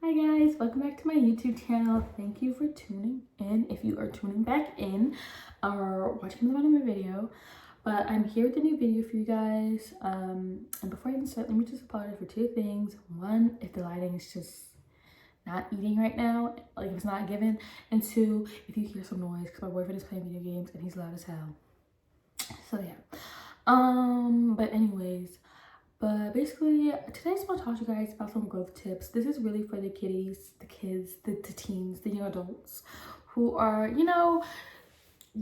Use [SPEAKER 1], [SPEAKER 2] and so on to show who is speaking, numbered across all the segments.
[SPEAKER 1] Hi guys, welcome back to my YouTube channel. Thank you for tuning in. If you are tuning back in or watching the bottom of my video, but I'm here with a new video for you guys. And before I even start, let me just apologize for two things. One, if the lighting is just not eating right now, like if it's not given, and two, if you hear some noise because my boyfriend is playing video games and he's loud as hell. So yeah. But basically, today I just want to talk to you guys about some growth tips. This is really for the kiddies, the kids, the teens, the young adults who are,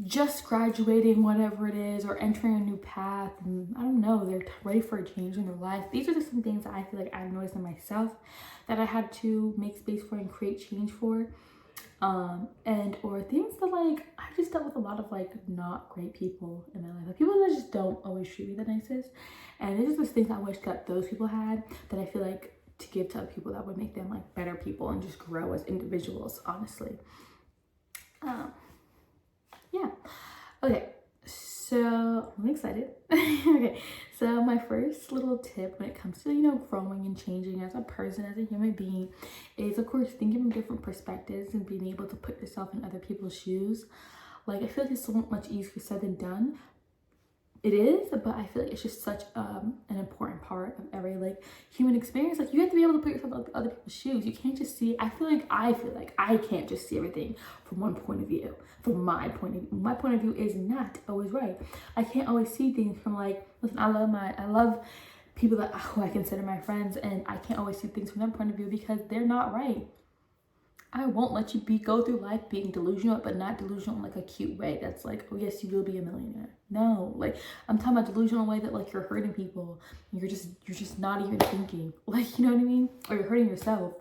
[SPEAKER 1] just graduating, whatever it is, or entering a new path. And I don't know, they're ready for a change in their life. These are just some things that I feel like I've noticed in myself that I had to make space for and create change for. Or things that I just dealt with a lot of not great people in my life, like people that just don't always treat me the nicest, and this is just things I wish that those people had that I feel like to give to other people that would make them better people and just grow as individuals, honestly. Yeah, okay, so I'm excited. Okay, so my first little tip when it comes to growing and changing as a person, as a human being, is of course thinking from different perspectives and being able to put yourself in other people's shoes. I feel like it's so much easier said than done. It is, but I feel like it's just such an important part of every human experience. You have to be able to put yourself in other people's shoes. You can't just see. I feel like I can't just see everything from one point of view. From my point of view, my point of view is not always right. I can't always see things from listen. I love people who I consider my friends, and I can't always see things from their point of view because they're not right. I won't let you go through life being delusional, but not delusional in a cute way. That's oh yes, you will be a millionaire. No, I'm talking about delusional way that you're hurting people. You're just not even thinking. You know what I mean? Or you're hurting yourself.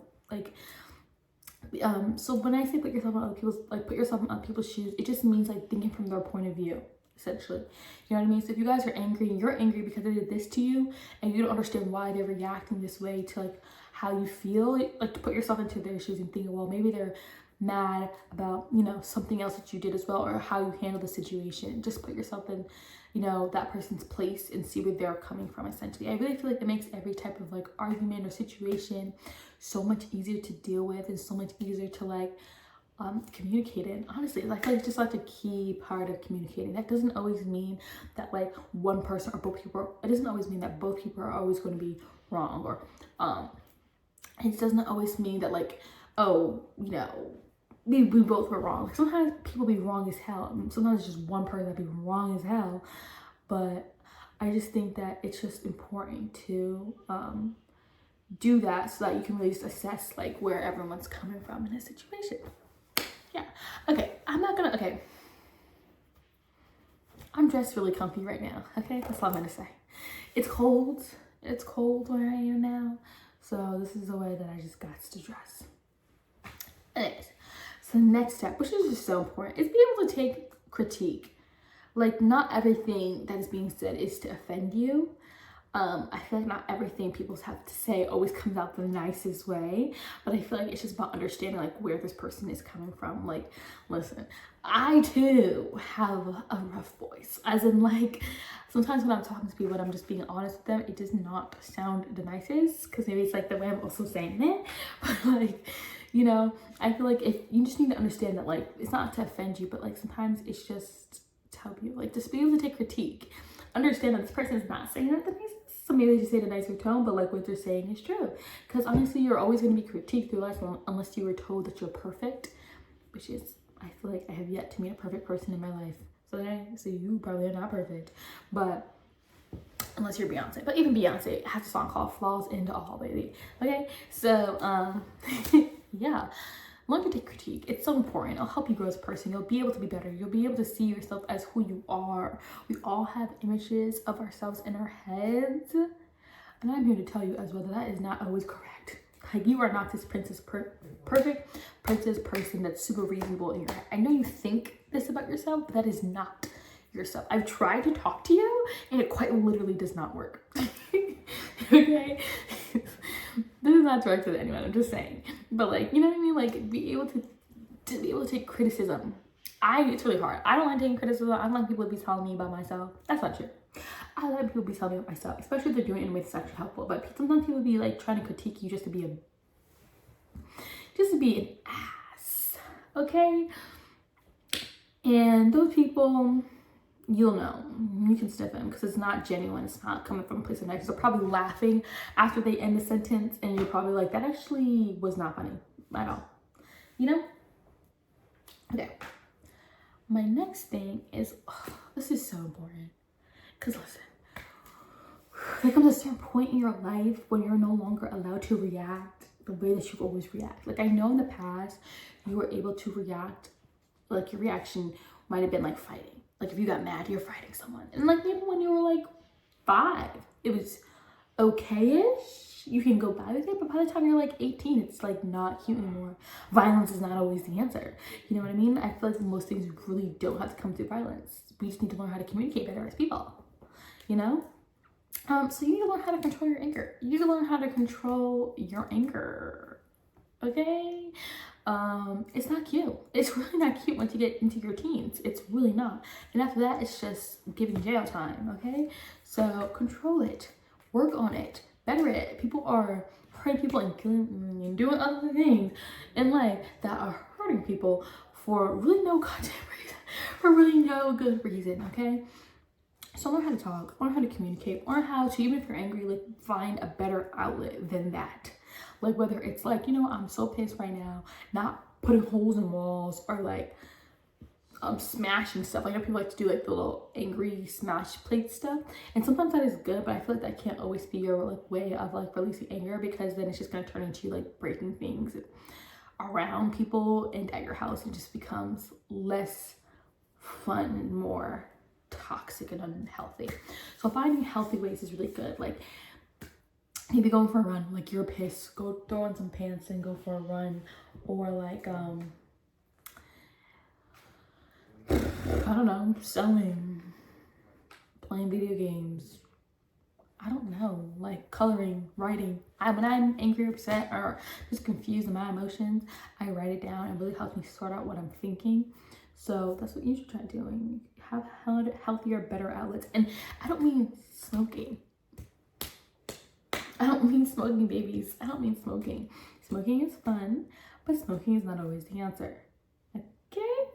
[SPEAKER 1] So when I say put yourself in other people's shoes, it just means thinking from their point of view, essentially. You know what I mean? So if you guys are angry and you're angry because they did this to you and you don't understand why they're reacting this way to how you feel, to put yourself into their shoes and think, well, maybe they're mad about something else that you did as well, or how you handle the situation. Just put yourself in that person's place and see where they're coming from. Essentially, I really feel like it makes every type of argument or situation so much easier to deal with and so much easier to communicate in. Honestly, I feel like it's just a key part of communicating. That doesn't always mean that one person or both people, it doesn't always mean that both people are always going to be wrong, or it doesn't always mean that we both were wrong. Sometimes people be wrong as hell. Sometimes it's just one person that be wrong as hell. But I just think that it's just important to do that so that you can really just assess where everyone's coming from in a situation. Yeah. Okay. I'm dressed really comfy right now. Okay. That's all I'm gonna say. It's cold. It's cold where I am now. So this is the way that I just got to dress. Anyways, so the next step, which is just so important, is be able to take critique. Not everything that is being said is to offend you. I feel like not everything people have to say always comes out the nicest way, but I feel like it's just about understanding where this person is coming from. Listen, I too have a rough voice, as in sometimes when I'm talking to people and I'm just being honest with them, it does not sound the nicest, because maybe it's the way I'm also saying it, but I feel if you just need to understand that it's not to offend you, but sometimes it's just to help you just be able to take critique, understand that this person is not saying it the nicest, so maybe they just say it in a nicer tone, but what they're saying is true. Because honestly, you're always going to be critiqued through life unless you were told that you're perfect, which is, I feel like I have yet to meet a perfect person in my life. So you probably are not perfect, but unless you're Beyonce. But even Beyonce has a song called Flaws Into All, baby. Okay, so yeah, learn to take critique. It's so important. It'll help you grow as a person. You'll be able to be better. You'll be able to see yourself as who you are. We all have images of ourselves in our heads, and I'm here to tell you as well that is not always correct. You are not this perfect princess person that's super reasonable in your head. I know you think this about yourself, but that is not yourself. I've tried to talk to you and it quite literally does not work. Okay. This is not directed at anyone, I'm just saying, but you know what I mean, be able to take criticism. It's really hard. I don't like taking criticism. I don't like people to be telling me about myself. That's not true. I like people to be telling me about myself, especially if they're doing it in a way that's actually helpful. But sometimes people be trying to critique you just to be a just to be an ass, okay? And those people, you'll know, you can sniff them because it's not genuine. It's not coming from a place of nice. They're probably laughing after they end the sentence, and you're probably like, that actually was not funny at all, you know? Okay. My next thing is, this is so important, because listen, there comes a certain point in your life when you're no longer allowed to react the way that you always react. Like, I know in the past you were able to react, like your reaction might have been like fighting. Like if you got mad, you're fighting someone. And like maybe when you were like 5, it was okay-ish. You can go by with it, but by the time you're like 18, it's like not cute anymore. Violence is not always the answer. You know what I mean? I feel like most things really don't have to come through violence. We just need to learn how to communicate better as people, you know? So you need to learn how to control your anger. You need to learn how to control your anger, okay? It's not cute. It's really not cute once you get into your teens. It's really not. And after that, it's just giving jail time, okay? So control it, work on it, better it. People are hurting people and killing and doing other things in life that are hurting people for really no goddamn reason, for really no good reason, okay? So learn how to talk, learn how to communicate, learn how to, even if you're angry, like find a better outlet than that. Like whether it's like, you know, I'm so pissed right now, not putting holes in walls or like smashing stuff. Like I know people like to do like the little angry smash plate stuff. And sometimes that is good, but I feel like that can't always be your like way of like releasing anger, because then it's just gonna turn into like breaking things around people and at your house. It just becomes less fun and more toxic and unhealthy. So finding healthy ways is really good. Like maybe going for a run, like you're pissed, go throw on some pants and go for a run. Or like I don't know, sewing, playing video games, I don't know, like coloring, writing. When I'm angry, upset, or just confused in my emotions, I write it down. It really helps me sort out what I'm thinking. So that's what you should try doing. Have healthier, better outlets. And I don't mean smoking. I don't mean smoking, babies. I don't mean smoking. Smoking is fun, but smoking is not always the answer. Okay?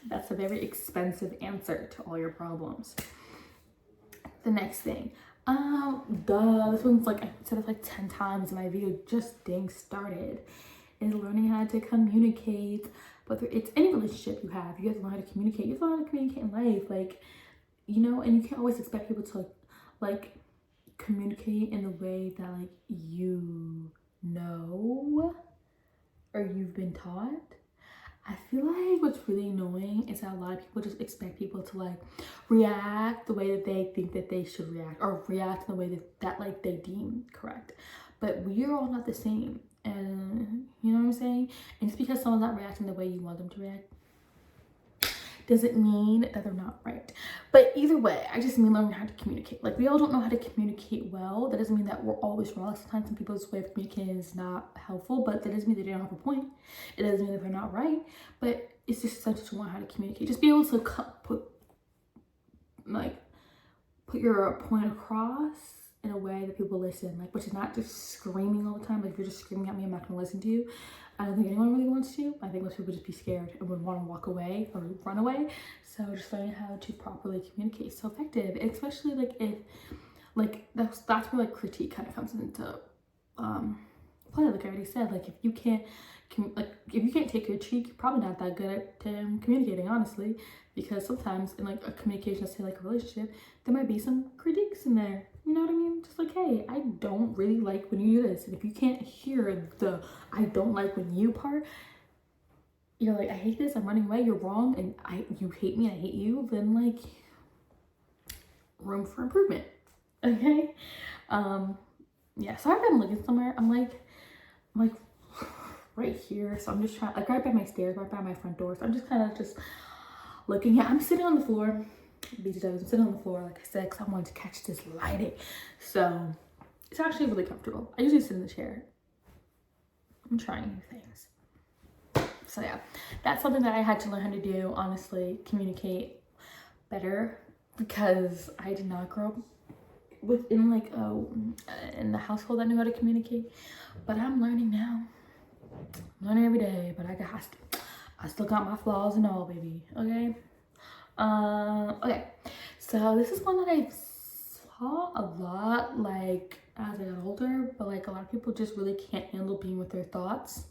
[SPEAKER 1] That's a very expensive answer to all your problems. The next thing. This one's like, I said it like 10 times in my video, just getting started, is learning how to communicate. Whether it's any relationship you have to learn how to communicate. You have to learn how to communicate in life, like, you know, and you can't always expect people to like communicate in the way that like you know or you've been taught. I feel like what's really annoying is that a lot of people just expect people to like react the way that they think that they should react, or react in the way that like they deem correct. But we are all not the same. And you know what I'm saying? And just because someone's not reacting the way you want them to react doesn't mean that they're not right. But either way, I just mean learning how to communicate. Like we all don't know how to communicate well. That doesn't mean that we're always wrong. Sometimes some people's way of communicating is not helpful, but that doesn't mean that they don't have a point. It doesn't mean that they're not right, but it's just essential to learn how to communicate. Just be able to put your point across in a way that people listen, like, which is not just screaming all the time. Like if you're just screaming at me, I'm not gonna listen to you. I don't think anyone really wants to. I think most people just be scared and would want to walk away or run away. So just learning how to properly communicate is so effective, especially like if like that's where like critique kind of comes into play. Like I already said, like if you can't take critique, you're probably not that good at communicating, honestly, because sometimes in like a communication, let's say like a relationship, there might be some critiques in there. You know what I mean? Just like, hey, I don't really like when you do this. And if you can't hear the I don't like when you part, you're like, I hate this, I'm running away, you're wrong, and you hate me, I hate you, then like room for improvement. Okay? Yeah, sorry if I'm looking somewhere. I'm like right here. So I'm just trying, like right by my stairs, right by my front door. So I'm just kind of just looking at, I'm sitting on the floor. I'm sitting on the floor, like I said, because I wanted to catch this lighting. So it's actually really comfortable. I usually sit in the chair. I'm trying new things. So yeah, that's something that I had to learn how to do, honestly, communicate better, because I did not grow up within like in the household that knew how to communicate, but I'm learning now. I'm learning every day, but I still got my flaws and all, baby. Okay. Okay. So this is one that I saw a lot, like as I got older, but like a lot of people just really can't handle being with their thoughts.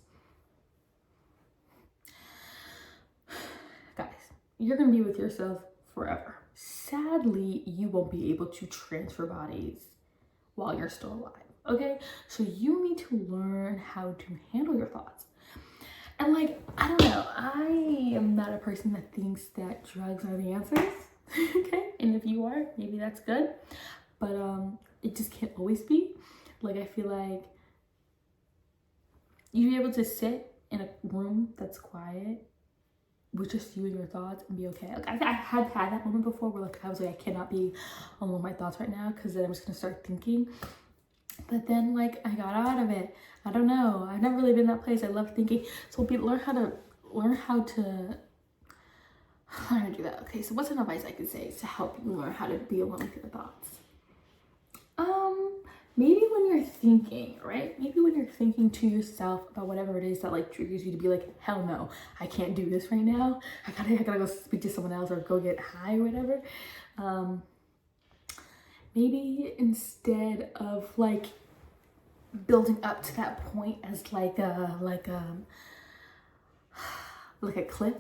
[SPEAKER 1] Guys, you're gonna be with yourself forever. Sadly, you won't be able to transfer bodies while you're still alive. Okay, so you need to learn how to handle your thoughts. And like, I don't know, I am not a person that thinks that drugs are the answers. Okay, and if you are, maybe that's good, but it just can't always be. Like, I feel like you're able to sit in a room that's quiet with just you and your thoughts and be okay. Like, I had that moment before where like I was like, I cannot be alone with my thoughts right now, because then I'm just gonna start thinking. But then like I got out of it. I don't know, I've never really been in that place. I love thinking, so learn how to do that. Okay, so what's an advice I could say to help you learn how to be alone with your thoughts? Maybe when you're thinking, right? Maybe when you're thinking to yourself about whatever it is that like triggers you to be like, hell no, I can't do this right now. I gotta go speak to someone else or go get high or whatever. Maybe instead of like building up to that point as like a cliff,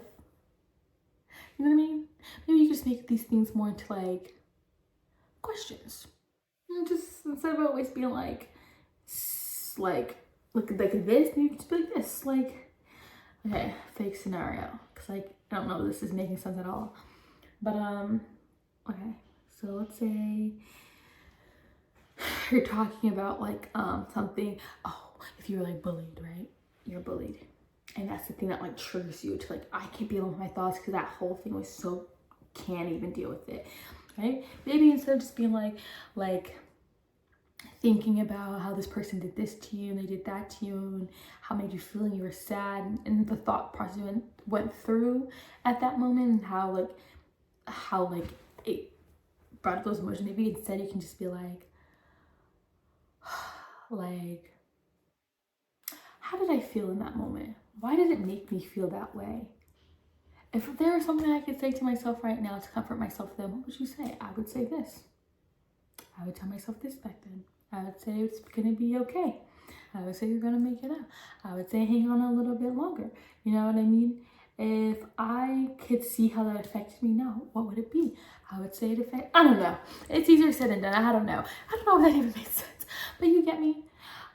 [SPEAKER 1] you know what I mean? Maybe you just make these things more into like questions. And just instead of always being like this, maybe you just be like this. Like, okay, fake scenario. Cause like I don't know if this is making sense at all. But okay, so let's say you're talking about like something. Oh, if you're like bullied, right? You're bullied. And that's the thing that like triggers you to like, I can't be alone with my thoughts because that whole thing was so, can't even deal with it, right? Maybe instead of just being like thinking about how this person did this to you and they did that to you and how made you feel and you were sad and the thought process went through at that moment and how it brought up those emotions. Maybe instead you can just be like how did I feel in that moment? Why did it make me feel that way? If there was something I could say to myself right now to comfort myself then, what would you say? I would say this. I would tell myself this back then. I would say it's gonna be okay. I would say you're gonna make it out. I would say hang on a little bit longer. You know what I mean? If I could see how that affected me now, what would it be? I would say I don't know. It's easier said than done. I don't know. I don't know if that even makes sense. But you get me?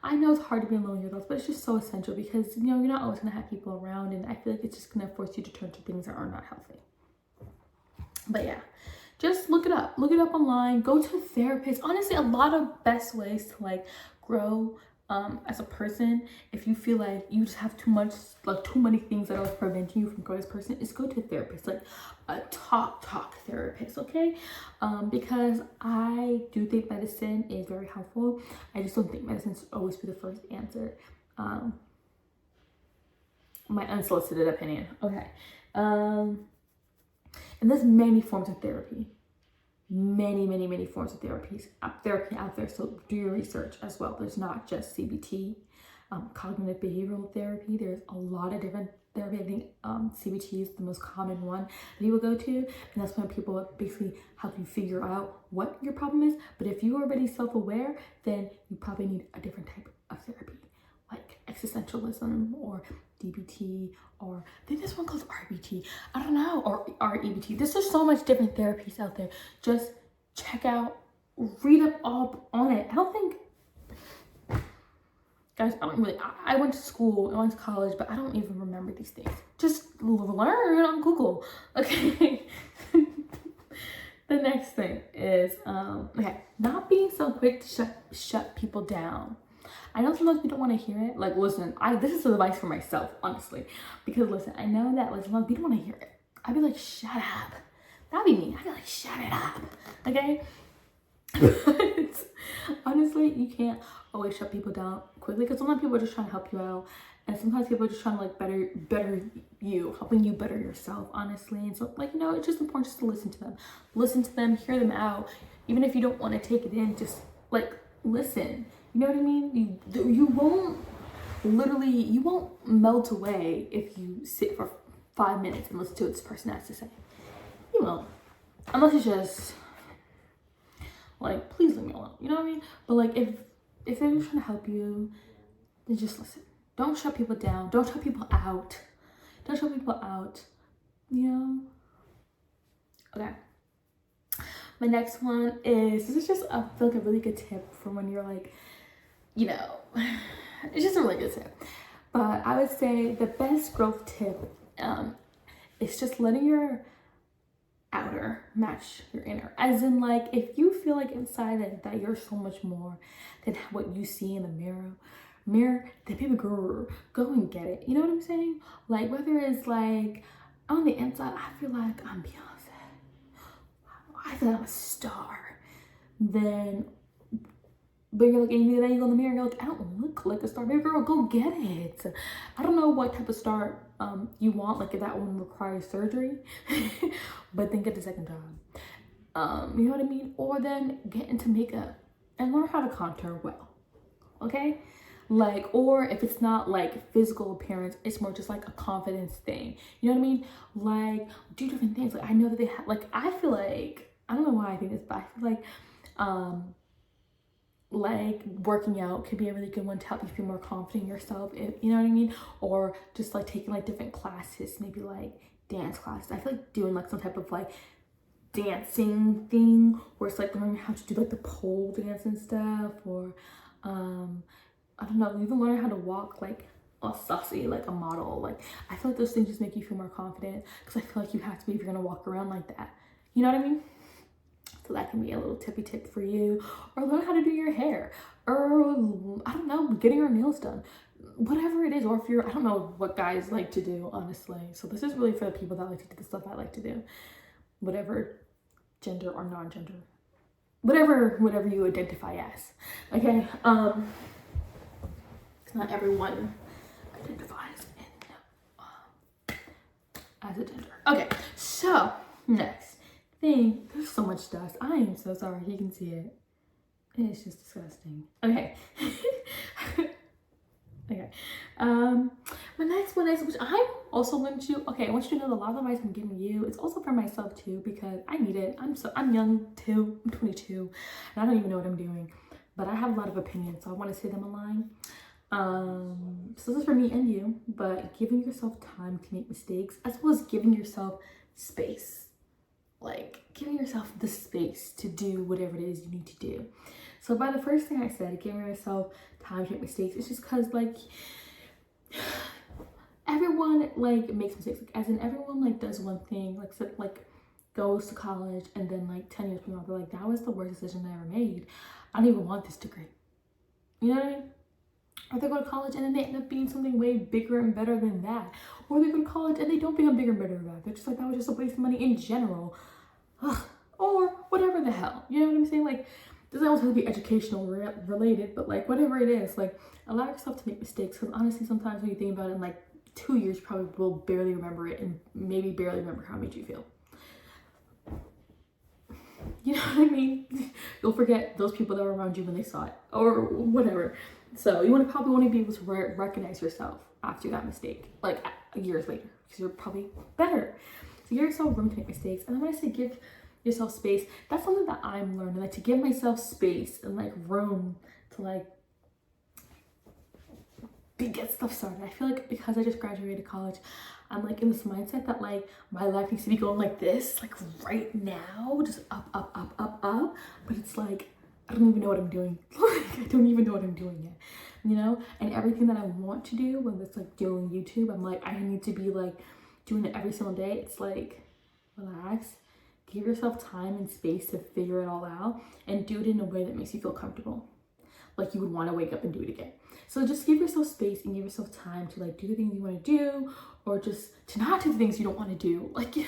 [SPEAKER 1] I know it's hard to be alone with your thoughts, but it's just so essential because, you know, you're not always going to have people around, and I feel like it's just going to force you to turn to things that are not healthy. But yeah, just look it up. Look it up online. Go to a therapist. Honestly, a lot of best ways to like grow as a person, if you feel like you just have too many things that are preventing you from growing as a person, is go to a therapist, like a talk therapist, okay? Because I do think medicine is very helpful. I just don't think medicine should always be the first answer. My unsolicited opinion, okay? And there's many forms of therapy. Many forms of therapy out there, so do your research as well. There's not just CBT, cognitive behavioral therapy. There's a lot of different therapy. I think CBT is the most common one that people go to, and that's when people basically help you figure out what your problem is. But if you're already self-aware, then you probably need a different type of therapy, like existentialism or DBT, or I think there's one called RBT, I don't know, or REBT. There's just so much different therapies out there. Just check out, read up all on it. I don't think, guys, I went to school, I went to college, but I don't even remember these things. Just learn on Google, okay? The next thing is, okay, not being so quick to shut people down. I know sometimes we don't want to hear it. Like, listen, this is advice for myself, honestly. Because, listen, I know that, like, sometimes we don't want to hear it. I'd be like, shut up. That'd be me. I'd be like, shut it up. Okay? But, honestly, you can't always shut people down quickly. Because sometimes people are just trying to help you out. And sometimes people are just trying to, like, better you. Helping you better yourself, honestly. And so, like, you know, it's just important just to listen to them. Listen to them. Hear them out. Even if you don't want to take it in, just, like, listen. You know what I mean? You won't literally, you won't melt away if you sit for 5 minutes and listen to what this person has to say. You won't. Unless it's just like, please leave me alone. You know what I mean? But like, if they're trying to help you, then just listen. Don't shut people down. Don't shut people out. Don't shut people out. You know? Okay. My next one is, this is just, I feel like a really good tip for when you're like, you know, it's just a really good tip. But I would say the best growth tip is just letting your outer match your inner. As in, like, if you feel like inside that you're so much more than what you see in the mirror, then baby girl, go and get it. You know what I'm saying? Like, whether it's like on the inside, I feel like I'm Beyonce. I feel like I'm a star. Then, but you're like, and then you go in the mirror and you're like, I don't look like a star. Baby girl, go get it. I don't know what type of star you want, like if that one requires surgery, but then get the second job. You know what I mean? Or then get into makeup and learn how to contour well. Okay? Like, or if it's not like physical appearance, it's more just like a confidence thing. You know what I mean? Like, do different things. Like, I know that they have, like, I feel like, I don't know why I think this, but I feel like working out could be a really good one to help you feel more confident in yourself, you know what I mean? Or just like taking like different classes, maybe like dance classes. I feel like doing like some type of like dancing thing where it's like learning how to do like the pole dance and stuff, or I don't know, even learning how to walk like all saucy like a model. Like, I feel like those things just make you feel more confident, because I feel like you have to be if you're gonna walk around like that. You know what I mean? So that can be a little tippy tip for you. Or learn how to do your hair. Or, I don't know, getting your nails done. Whatever it is. Or if you're, I don't know what guys like to do, honestly. So this is really for the people that like to do the stuff I like to do. Whatever gender or non-gender. Whatever you identify as. Okay? Because not everyone identifies as a gender. Okay, so next thing, there's so much dust. I am so sorry. You can see it. It's just disgusting. Okay. Okay. My next one is, which I'm also going to, okay, I want you to know the lot of advice I'm giving you, it's also for myself too, because I need it. I'm young too. I'm 22 and I don't even know what I'm doing, but I have a lot of opinions, so I want to say them online. So this is for me and you, but giving yourself time to make mistakes, as well as giving yourself space. Like, giving yourself the space to do whatever it is you need to do. So by the first thing I said, giving yourself time to make mistakes, it's just because like everyone like makes mistakes. Like, as in everyone like does one thing, like so, like goes to college, and then like 10 years from now they're like, that was the worst decision I ever made. I don't even want this degree. You know what I mean? Or they go to college and then they end up being something way bigger and better than that. Or they go to college and they don't become bigger and better than that. They're just like, that was just a waste of money in general. Ugh. Or whatever the hell. You know what I'm saying? Like, it doesn't always have to be educational related, but like whatever it is, like allow yourself to make mistakes. Because honestly, sometimes when you think about it in like 2 years, you probably will barely remember it, and maybe barely remember how it made you feel. You know what I mean? You'll forget those people that were around you when they saw it, or whatever. So you probably want to be able to recognize yourself after that mistake, like years later, because you're probably better. So give yourself room to make mistakes. And then when I say give yourself space, that's something that I'm learning, like to give myself space and like room to like get stuff started. I feel like because I just graduated college, I'm like in this mindset that like my life needs to be going like this, like right now, just up, up, up, up, up. But it's like, I don't even know what I'm doing. Like, I don't even know what I'm doing yet, you know? And everything that I want to do, whether it's like doing YouTube, I'm like, I need to be like doing it every single day. It's like, relax, give yourself time and space to figure it all out, and do it in a way that makes you feel comfortable. Like you would want to wake up and do it again. So just give yourself space and give yourself time to like do the things you want to do, or just to not do the things you don't want to do. Like, you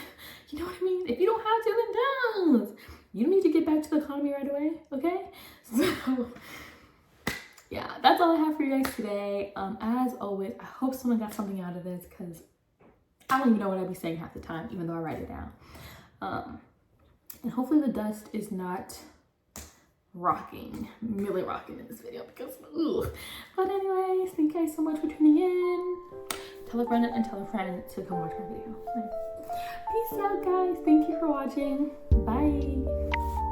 [SPEAKER 1] know what I mean? If you don't have to, then don't. You don't need to get back to the economy right away, okay? So yeah, that's all I have for you guys today. As always, I hope someone got something out of this, because I don't even know what I'd be saying half the time, even though I write it down. And hopefully the dust is not rocking, really rocking in this video because, ugh. But anyways, thank you guys so much for tuning in. Tell a friend and tell a friend to come watch my video. Peace out, guys. Thank you for watching. Bye.